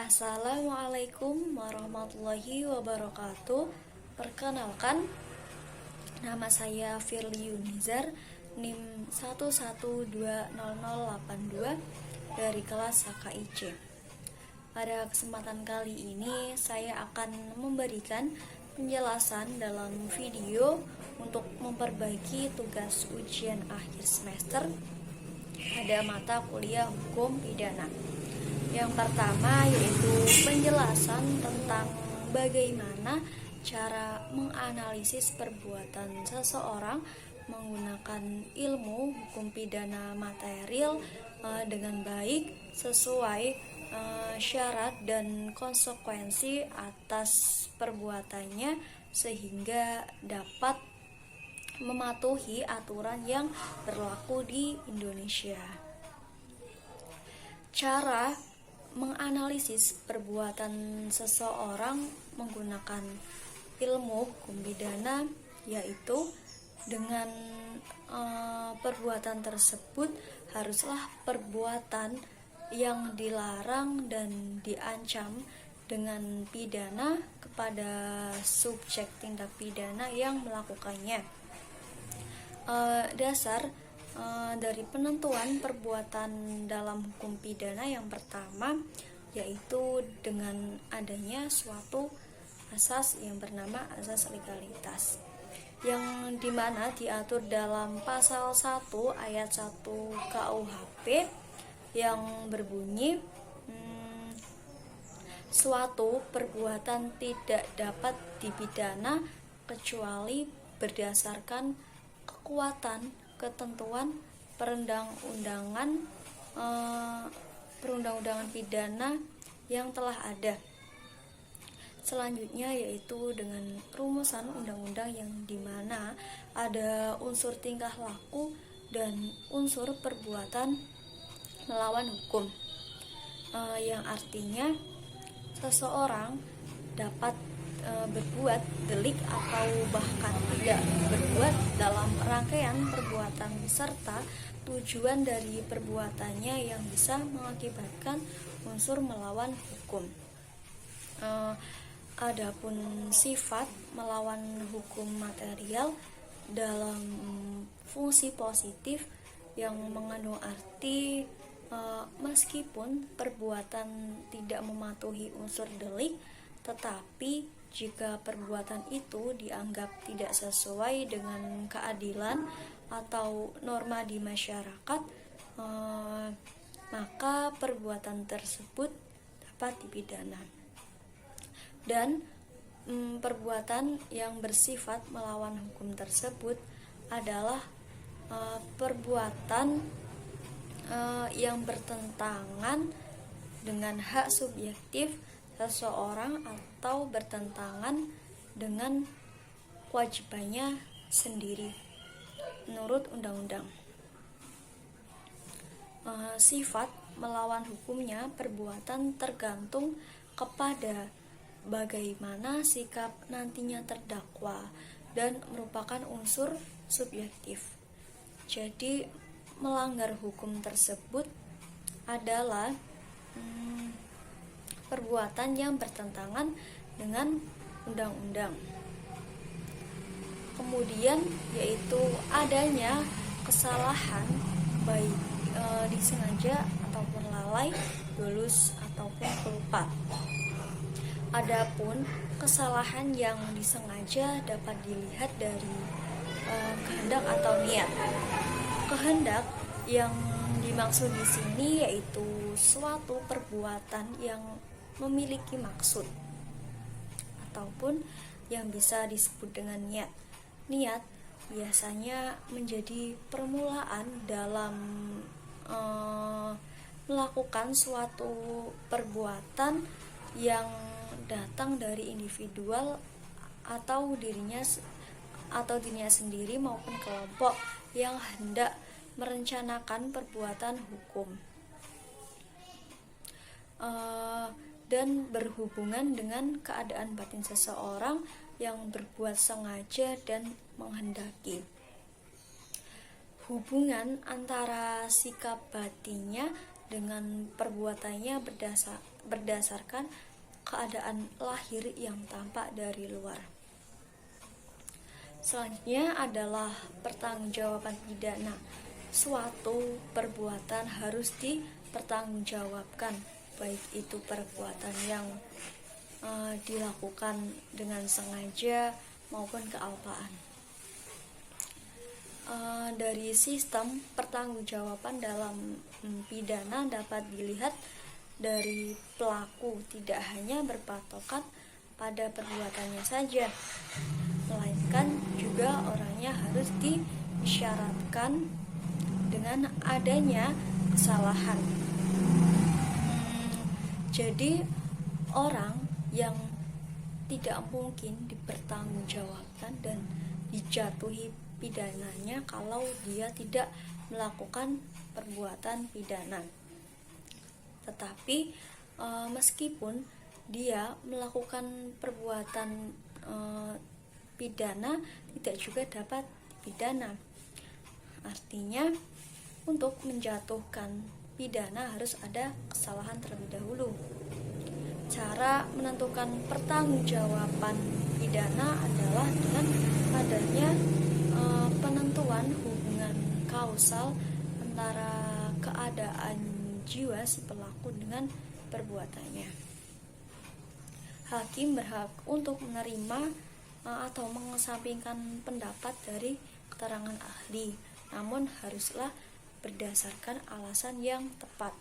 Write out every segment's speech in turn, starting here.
Assalamualaikum warahmatullahi wabarakatuh. Perkenalkan, nama saya Firly Yunizar, NIM 1120082 dari kelas HKIC. Pada kesempatan kali ini saya akan memberikan penjelasan dalam video untuk memperbaiki tugas ujian akhir semester pada mata kuliah hukum pidana. Yang pertama yaitu penjelasan tentang bagaimana cara menganalisis perbuatan seseorang menggunakan ilmu hukum pidana material dengan baik sesuai syarat dan konsekuensi atas perbuatannya sehingga dapat mematuhi aturan yang berlaku di Indonesia. Cara menganalisis perbuatan seseorang menggunakan ilmu hukum pidana yaitu dengan perbuatan tersebut haruslah perbuatan yang dilarang dan diancam dengan pidana kepada subjek tindak pidana yang melakukannya. Dasar dari penentuan perbuatan dalam hukum pidana yang pertama yaitu dengan adanya suatu asas yang bernama asas legalitas, yang dimana diatur dalam pasal 1 ayat 1 KUHP yang berbunyi suatu perbuatan tidak dapat dipidana kecuali berdasarkan kekuatan ketentuan perundang-undangan pidana yang telah ada. Selanjutnya yaitu dengan rumusan undang-undang yang dimana ada unsur tingkah laku dan unsur perbuatan melawan hukum, yang artinya seseorang dapat berbuat delik atau bahkan tidak berbuat dalam rangkaian perbuatan serta tujuan dari perbuatannya yang bisa mengakibatkan unsur melawan hukum. Adapun sifat melawan hukum material dalam fungsi positif yang mengandung arti meskipun perbuatan tidak mematuhi unsur delik, tetapi jika perbuatan itu dianggap tidak sesuai dengan keadilan atau norma di masyarakat, maka perbuatan tersebut dapat dipidana. Dan perbuatan yang bersifat melawan hukum tersebut adalah perbuatan yang bertentangan dengan hak subjektif seseorang atau bertentangan dengan kewajibannya sendiri menurut undang-undang. Sifat melawan hukumnya perbuatan tergantung kepada bagaimana sikap nantinya terdakwa dan merupakan unsur subjektif. Jadi melanggar hukum tersebut adalah perbuatan yang bertentangan dengan undang-undang. Kemudian yaitu adanya kesalahan baik disengaja ataupun lalai, dolus ataupun pelupa. Adapun kesalahan yang disengaja dapat dilihat dari kehendak atau niat. Kehendak yang dimaksud di sini yaitu suatu perbuatan yang memiliki maksud ataupun yang bisa disebut dengan niat. Niat biasanya menjadi permulaan dalam melakukan suatu perbuatan yang datang dari individual atau dirinya sendiri maupun kelompok yang hendak merencanakan perbuatan hukum dan berhubungan dengan keadaan batin seseorang yang berbuat sengaja dan menghendaki. Hubungan antara sikap batinnya dengan perbuatannya berdasarkan keadaan lahir yang tampak dari luar. Selanjutnya adalah pertanggungjawaban pidana. Suatu perbuatan harus dipertanggungjawabkan, baik itu perbuatan yang dilakukan dengan sengaja maupun kealpaan. Dari sistem pertanggungjawaban dalam pidana dapat dilihat dari pelaku tidak hanya berpatokan pada perbuatannya saja, melainkan juga orangnya harus disyaratkan dengan adanya kesalahan. Jadi orang yang tidak mungkin dipertanggungjawabkan dan dijatuhi pidananya kalau dia tidak melakukan perbuatan pidana. Tetapi meskipun dia melakukan perbuatan pidana, tidak juga dapat dipidana. Artinya untuk menjatuhkan pidana harus ada kesalahan terlebih dahulu. Cara menentukan pertanggungjawaban pidana adalah dengan adanya penentuan hubungan kausal antara keadaan jiwa si pelaku dengan perbuatannya. Hakim berhak untuk menerima atau mengesampingkan pendapat dari keterangan ahli, namun haruslah berdasarkan alasan yang tepat.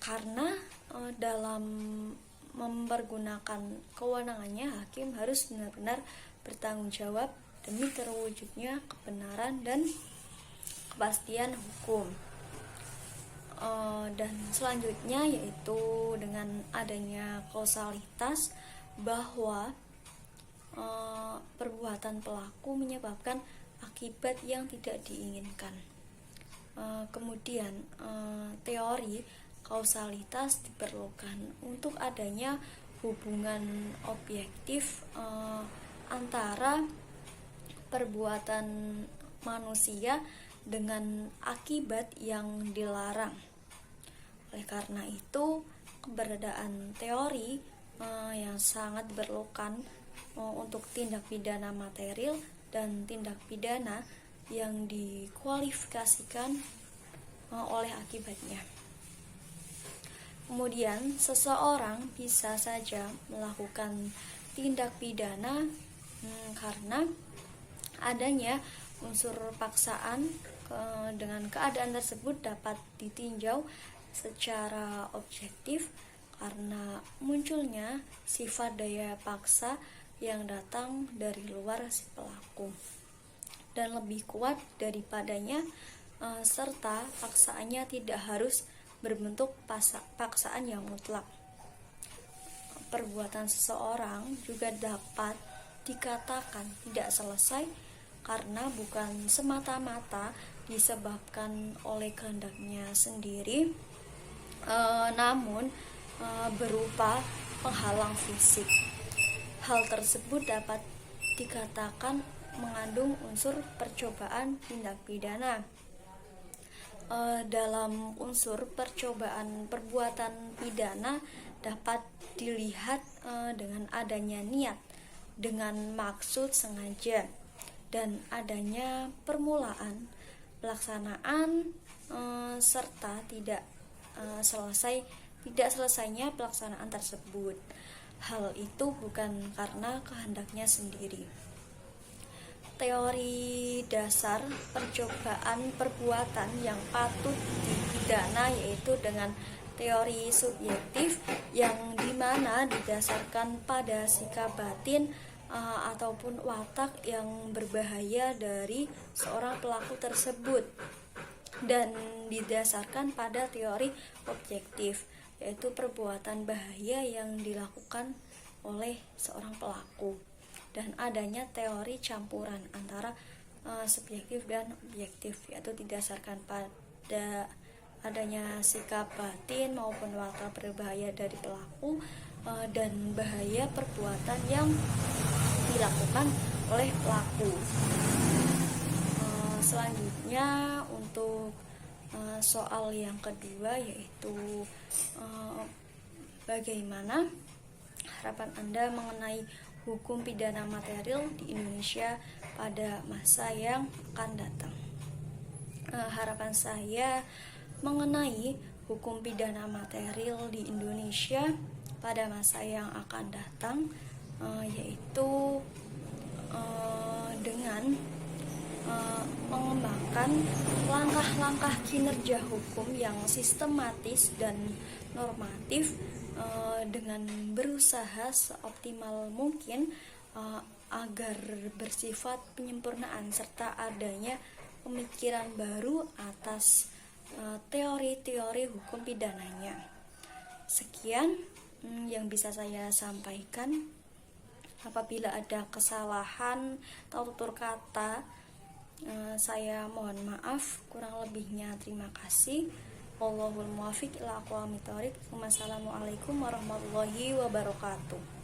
Karena dalam mempergunakan kewenangannya, hakim harus benar-benar bertanggung jawab demi terwujudnya kebenaran dan kepastian hukum. Dan selanjutnya yaitu dengan adanya kausalitas, bahwa perbuatan pelaku menyebabkan akibat yang tidak diinginkan. Kemudian teori kausalitas diperlukan untuk adanya hubungan objektif antara perbuatan manusia dengan akibat yang dilarang. Oleh karena itu, keberadaan teori yang sangat diperlukan untuk tindak pidana material dan tindak pidana yang dikualifikasikan oleh akibatnya. Kemudian, seseorang bisa saja melakukan tindak pidana karena adanya unsur paksaan. Dengan keadaan tersebut dapat ditinjau secara objektif karena munculnya sifat daya paksa yang datang dari luar si pelaku dan lebih kuat daripadanya, serta paksaannya tidak harus berbentuk paksaan yang mutlak. Perbuatan seseorang juga dapat dikatakan tidak selesai karena bukan semata-mata disebabkan oleh kehendaknya sendiri, namun berupa penghalang fisik. Hal tersebut dapat dikatakan mengandung unsur percobaan tindak pidana. Dalam unsur percobaan perbuatan pidana dapat dilihat dengan adanya niat dengan maksud sengaja dan adanya permulaan, pelaksanaan, serta tidak selesainya pelaksanaan tersebut. Hal itu bukan karena kehendaknya sendiri. Teori dasar percobaan perbuatan yang patut dipidana yaitu dengan teori subjektif yang dimana didasarkan pada sikap batin ataupun watak yang berbahaya dari seorang pelaku tersebut, dan didasarkan pada teori objektif yaitu perbuatan bahaya yang dilakukan oleh seorang pelaku, dan adanya teori campuran antara subjektif dan objektif yaitu didasarkan pada adanya sikap batin maupun watak berbahaya dari pelaku dan bahaya perbuatan yang dilakukan oleh pelaku. Selanjutnya untuk soal yang kedua, yaitu bagaimana harapan Anda mengenai hukum pidana material di Indonesia pada masa yang akan datang. Harapan saya mengenai hukum pidana material di Indonesia pada masa yang akan datang yaitu dengan mengembangkan langkah-langkah kinerja hukum yang sistematis dan normatif dengan berusaha seoptimal mungkin agar bersifat penyempurnaan serta adanya pemikiran baru atas teori-teori hukum pidananya. Sekian yang bisa saya sampaikan. Apabila ada kesalahan atau tutur kata, saya mohon maaf. Kurang lebihnya terima kasih. Wallahul muwaffiq ila aqwamit thoriq. Wassalamualaikum warahmatullahi wabarakatuh.